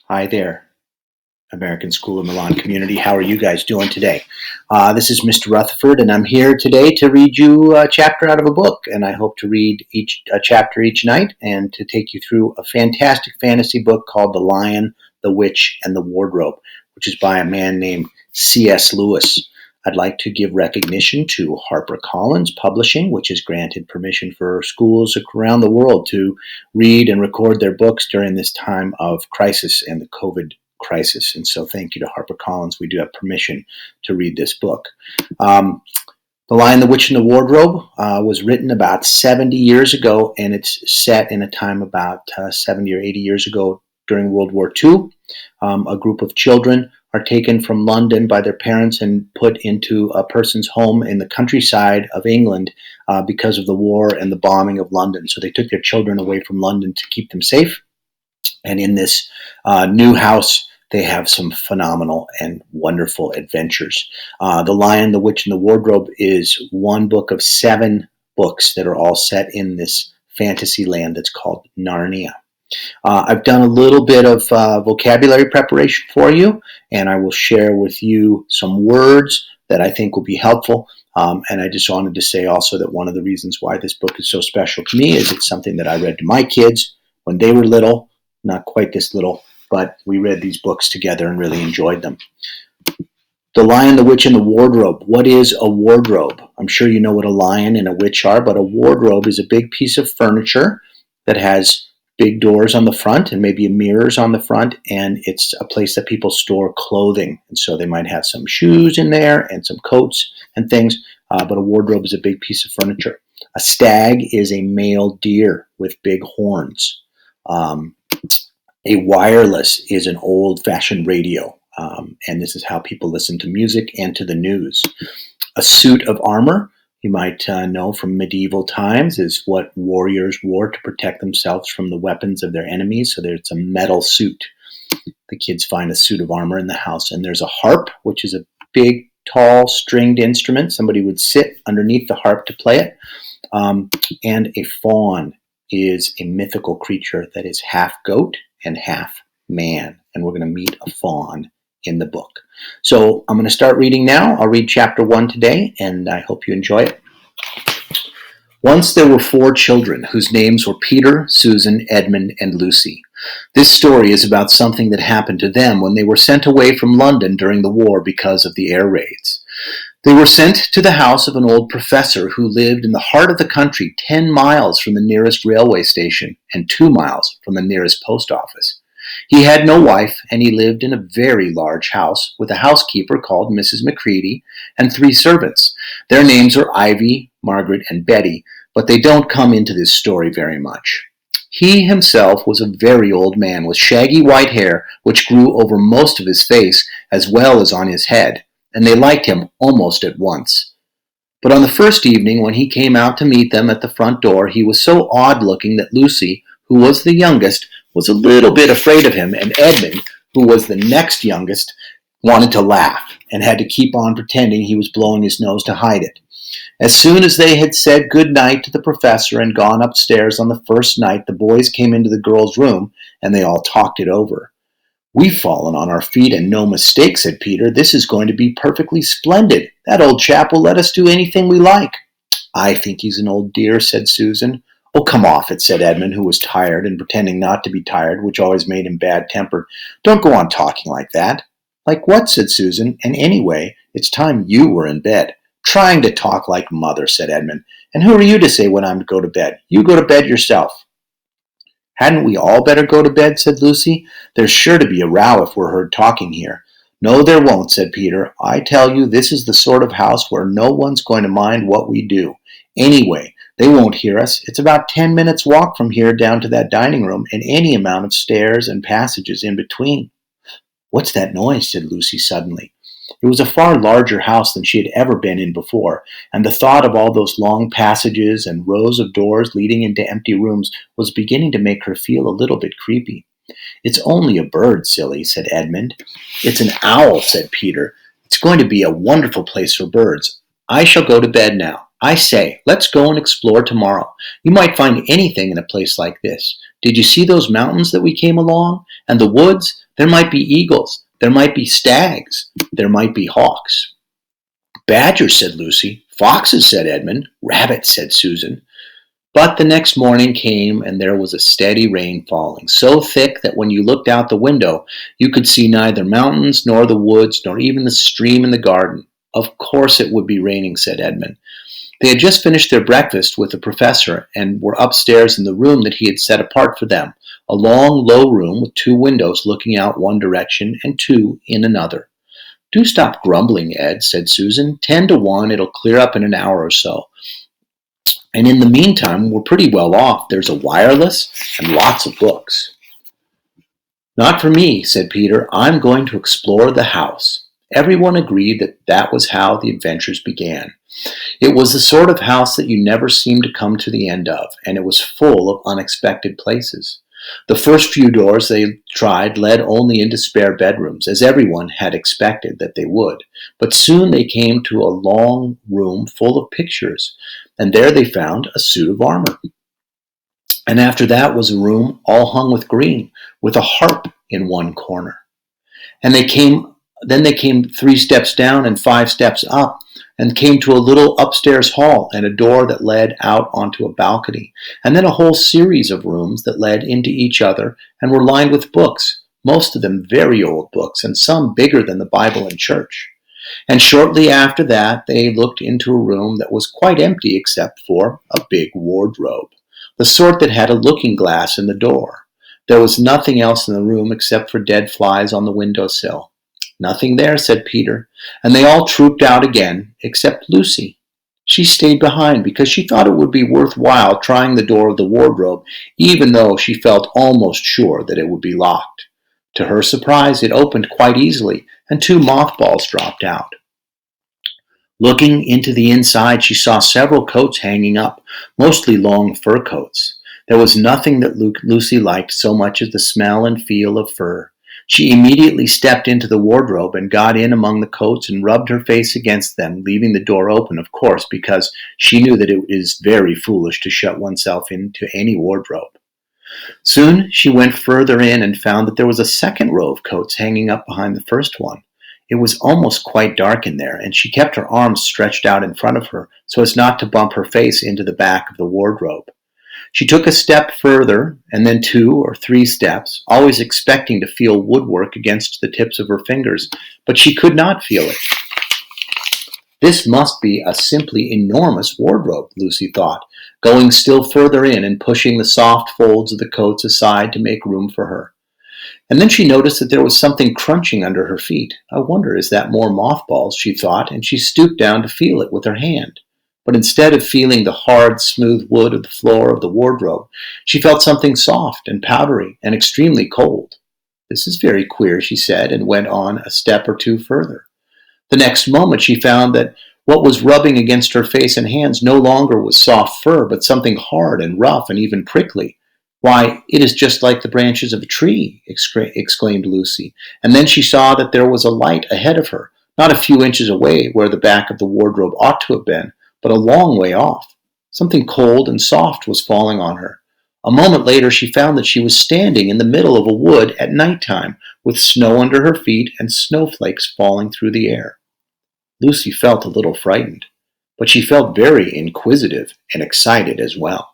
Hi there, American School of Milan community. How are you guys doing today? This is Mr. Rutherford, and I'm here today to read you a chapter out of a book. And I hope to read a chapter each night and to take you through a fantastic fantasy book called The Lion, the Witch, and the Wardrobe, which is by a man named C.S. Lewis. I'd like to give recognition to HarperCollins Publishing, which has granted permission for schools around the world to read and record their books during this time of crisis and the COVID crisis. And so thank you to HarperCollins. We do have permission to read this book. The Lion, the Witch, and the Wardrobe was written about 70 years ago, and it's set in a time about 70 or 80 years ago during World War II. A group of children are taken from London by their parents and put into a person's home in the countryside of England because of the war and the bombing of London. So they took their children away from London to keep them safe. And in this new house, they have some phenomenal and wonderful adventures. The Lion, the Witch, and the Wardrobe is one book of 7 books that are all set in this fantasy land that's called Narnia. I've done a little bit of vocabulary preparation for you, and I will share with you some words that I think will be helpful. And I just wanted to say also that one of the reasons why this book is so special to me is it's something that I read to my kids when they were little, not quite this little, but we read these books together and really enjoyed them. The Lion, the Witch, and the Wardrobe. What is a wardrobe? I'm sure you know what a lion and a witch are, but a wardrobe is a big piece of furniture that has big doors on the front and maybe mirrors on the front, and it's a place that people store clothing. And so they might have some shoes in there and some coats and things, but a wardrobe is a big piece of furniture. A stag is a male deer with big horns. A wireless is an old-fashioned radio, and this is how people listen to music and to the news. A suit of armor, you might know from medieval times, is what warriors wore to protect themselves from the weapons of their enemies. So there's a metal suit. The kids find a suit of armor in the house. And there's a harp, which is a big, tall, stringed instrument. Somebody would sit underneath the harp to play it. And a faun is a mythical creature that is half goat and half man. And we're going to meet a faun in the book. So I'm going to start reading now. I'll read chapter 1 today, and I hope you enjoy it. Once there were 4 children whose names were Peter, Susan, Edmund, and Lucy. This story is about something that happened to them when they were sent away from London during the war because of the air raids. They were sent to the house of an old professor who lived in the heart of the country, 10 miles from the nearest railway station and 2 miles from the nearest post office. He had no wife, and he lived in a very large house with a housekeeper called Mrs. Macready and 3 servants. Their names are Ivy, Margaret, and Betty, but they don't come into this story very much. He himself was a very old man with shaggy white hair which grew over most of his face as well as on his head, and they liked him almost at once. But on the first evening when he came out to meet them at the front door, he was so odd-looking that Lucy, who was the youngest, was a little bit afraid of him, and Edmund, who was the next youngest, wanted to laugh and had to keep on pretending he was blowing his nose to hide it. As soon as they had said good night to the professor and gone upstairs on the first night, the boys came into the girls' room, and they all talked it over. "We've fallen on our feet, and no mistake," said Peter. "This is going to be perfectly splendid. That old chap will let us do anything we like." "I think he's an old dear," said Susan. "Oh, come off it," said Edmund, who was tired and pretending not to be tired, which always made him bad-tempered. "Don't go on talking like that." "Like what?" said Susan. "And anyway, it's time you were in bed." "Trying to talk like mother," said Edmund. "And who are you to say when I'm to go to bed? You go to bed yourself." "Hadn't we all better go to bed?" said Lucy. "There's sure to be a row if we're heard talking here." "No, there won't," said Peter. "I tell you, this is the sort of house where no one's going to mind what we do. Anyway, they won't hear us. It's about 10 minutes' walk from here down to that dining room, and any amount of stairs and passages in between." "What's that noise?" said Lucy suddenly. It was a far larger house than she had ever been in before, and the thought of all those long passages and rows of doors leading into empty rooms was beginning to make her feel a little bit creepy. "It's only a bird, silly," said Edmund. "It's an owl," said Peter. "It's going to be a wonderful place for birds. I shall go to bed now. I say, let's go and explore tomorrow. You might find anything in a place like this. Did you see those mountains that we came along? And the woods? There might be eagles. There might be stags. There might be hawks. Badgers, said Lucy. Foxes, said Edmund. Rabbits, said Susan. But the next morning came, and there was a steady rain falling, so thick that when you looked out the window, you could see neither mountains, nor the woods, nor even the stream in the garden. Of course it would be raining, said Edmund. They had just finished their breakfast with the professor and were upstairs in the room that he had set apart for them, a long, low room with 2 windows looking out one direction and 2 in another. Do stop grumbling, Ed, said Susan. 10 to 1, it'll clear up in an hour or so. And in the meantime, we're pretty well off. There's a wireless and lots of books. Not for me, said Peter. I'm going to explore the house. Everyone agreed that that was how the adventures began. It was the sort of house that you never seemed to come to the end of, and it was full of unexpected places. The first few doors they tried led only into spare bedrooms, as everyone had expected that they would. But soon they came to a long room full of pictures, and there they found a suit of armor. And after that was a room all hung with green, with a harp in one corner. And then they came 3 steps down and 5 steps up, and came to a little upstairs hall and a door that led out onto a balcony, and then a whole series of rooms that led into each other and were lined with books, most of them very old books, and some bigger than the Bible in church. And shortly after that they looked into a room that was quite empty except for a big wardrobe, the sort that had a looking glass in the door. There was nothing else in the room except for dead flies on the windowsill. Nothing there, said Peter, and they all trooped out again, except Lucy. She stayed behind because she thought it would be worthwhile trying the door of the wardrobe, even though she felt almost sure that it would be locked. To her surprise, it opened quite easily, and 2 mothballs dropped out. Looking into the inside, she saw several coats hanging up, mostly long fur coats. There was nothing that Lucy liked so much as the smell and feel of fur. She immediately stepped into the wardrobe and got in among the coats and rubbed her face against them, leaving the door open, of course, because she knew that it is very foolish to shut oneself into any wardrobe. Soon she went further in and found that there was a second row of coats hanging up behind the first one. It was almost quite dark in there, and she kept her arms stretched out in front of her so as not to bump her face into the back of the wardrobe. She took a step further, and then 2 or 3 steps, always expecting to feel woodwork against the tips of her fingers, but she could not feel it. This must be a simply enormous wardrobe, Lucy thought, going still further in and pushing the soft folds of the coats aside to make room for her. And then she noticed that there was something crunching under her feet. I wonder, is that more mothballs, she thought, and she stooped down to feel it with her hand. But instead of feeling the hard, smooth wood of the floor of the wardrobe, she felt something soft and powdery and extremely cold. This is very queer, she said, and went on a step or 2 further. The next moment she found that what was rubbing against her face and hands no longer was soft fur, but something hard and rough and even prickly. Why, it is just like the branches of a tree, exclaimed Lucy, and then she saw that there was a light ahead of her, not a few inches away where the back of the wardrobe ought to have been, but a long way off. Something cold and soft was falling on her. A moment later she found that she was standing in the middle of a wood at night time, with snow under her feet and snowflakes falling through the air. Lucy felt a little frightened, but she felt very inquisitive and excited as well.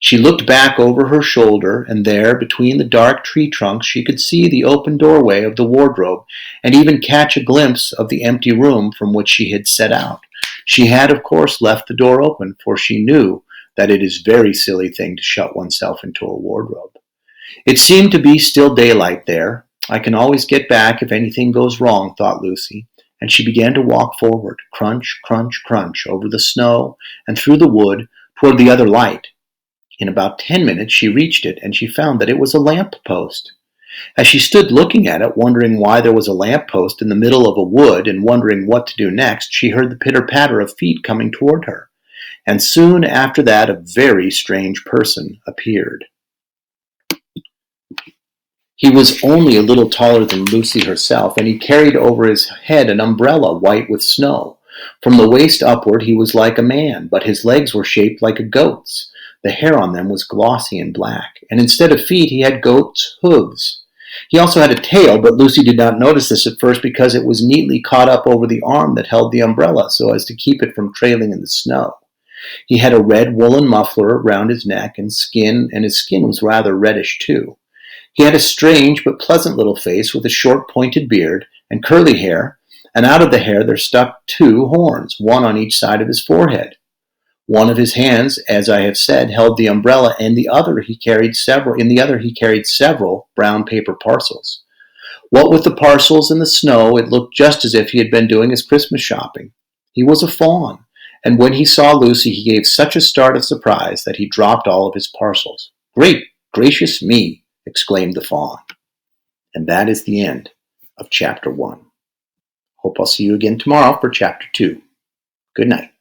She looked back over her shoulder, and there, between the dark tree trunks, she could see the open doorway of the wardrobe, and even catch a glimpse of the empty room from which she had set out. She had, of course, left the door open, for she knew that it is a very silly thing to shut oneself into a wardrobe. It seemed to be still daylight there. I can always get back if anything goes wrong, thought Lucy, and she began to walk forward, crunch, crunch, crunch, over the snow and through the wood toward the other light. In about 10 minutes she reached it, and she found that it was a lamp post. As she stood looking at it, wondering why there was a lamp post in the middle of a wood and wondering what to do next, she heard the pitter-patter of feet coming toward her. And soon after that a very strange person appeared. He was only a little taller than Lucy herself, and he carried over his head an umbrella white with snow. From the waist upward he was like a man, but his legs were shaped like a goat's. The hair on them was glossy and black, and instead of feet he had goat's hooves. He also had a tail, but Lucy did not notice this at first because it was neatly caught up over the arm that held the umbrella so as to keep it from trailing in the snow. He had a red woolen muffler around his neck and his skin was rather reddish too. He had a strange but pleasant little face with a short pointed beard and curly hair, and out of the hair there stuck two horns, one on each side of his forehead. One of his hands, as I have said, held the umbrella, and in the other he carried several brown paper parcels. What with the parcels and the snow, it looked just as if he had been doing his Christmas shopping. He was a fawn, and when he saw Lucy he gave such a start of surprise that he dropped all of his parcels. "Great gracious me!" exclaimed the fawn. And that is the end of Chapter 1. Hope I'll see you again tomorrow for Chapter 2. Good night.